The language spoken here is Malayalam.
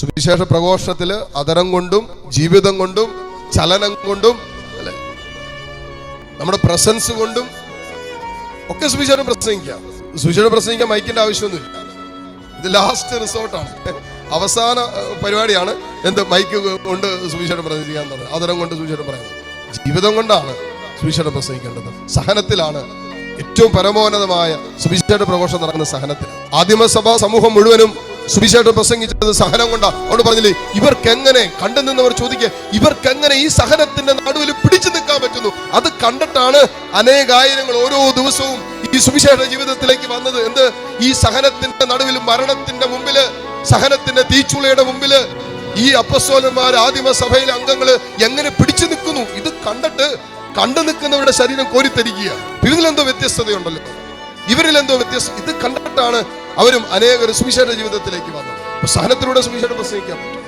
സുവിശേഷ പ്രഘോഷണത്തില് അതരം കൊണ്ടും ജീവിതം കൊണ്ടും ചലനം കൊണ്ടും അല്ലെ, നമ്മുടെ പ്രസൻസ് കൊണ്ടും ഒക്കെ സുവിശേഷം പ്രസംഗിക്കാം. സുവിശേഷം പ്രസംഗിക്കാൻ മൈക്കിന്റെ ആവശ്യമൊന്നുമില്ല. ഇത് ലാസ്റ്റ് റിസോർട്ടാണ്, അവസാന പരിപാടിയാണ്. എന്ത് മൈക്ക് കൊണ്ട് സുവിശേഷം പ്രസംഗിക്കാൻ പറഞ്ഞത്, അതരം കൊണ്ട് സുവിശേഷം പറയുന്നത്. ജീവിതം കൊണ്ടാണ് സുവിശേഷം പ്രസംഗിക്കേണ്ടത്. സഹനത്തിലാണ് ഏറ്റവും പരമോന്നതമായ സുവിശേഷ പ്രഘോഷണം നടക്കുന്ന സഹനത്തിൽ. ആദിമസഭാ സമൂഹം മുഴുവനും സുവിശേഷം പ്രസംഗിച്ചത് സഹനം കൊണ്ടാണ്. അവിടെ പറഞ്ഞില്ലേ, ഇവർക്കെങ്ങനെ കണ്ടു നിന്നവർ ചോദിക്കുക, ഇവർക്കെങ്ങനെ ഈ സഹനത്തിന്റെ നടുവിൽ പിടിച്ചു നിൽക്കാൻ പറ്റുന്നു? അത് കണ്ടിട്ടാണ് അനേകായിരങ്ങൾ ഓരോ ദിവസവും ഈ സുവിശേഷ ജീവിതത്തിലേക്ക് വന്നത്. എന്ത്, ഈ സഹനത്തിന്റെ നടുവിൽ, മരണത്തിന്റെ മുമ്പില്, സഹനത്തിന്റെ തീച്ചുളയുടെ മുമ്പില് ഈ അപ്പസ്തോലന്മാർ, ആദിമസഭയിലെ അംഗങ്ങള് എങ്ങനെ പിടിച്ചു നിൽക്കുന്നു? ഇത് കണ്ടിട്ട് കണ്ടു നിൽക്കുന്നവരുടെ ശരീരം കോരിത്തരിക്കുക. ഇതിലെന്തോ വ്യത്യസ്തതയുണ്ടല്ലോ, ഇവരിലെന്തോ വ്യത്യസ്ത. ഇത് കണ്ടിട്ടാണ് അവരും അനേകർ സുവിശേഷ ജീവിതത്തിലേക്ക് വന്നത്. സഹനത്തിലൂടെ സുവിശേഷം പ്രസംഗിക്കാൻ പറ്റും.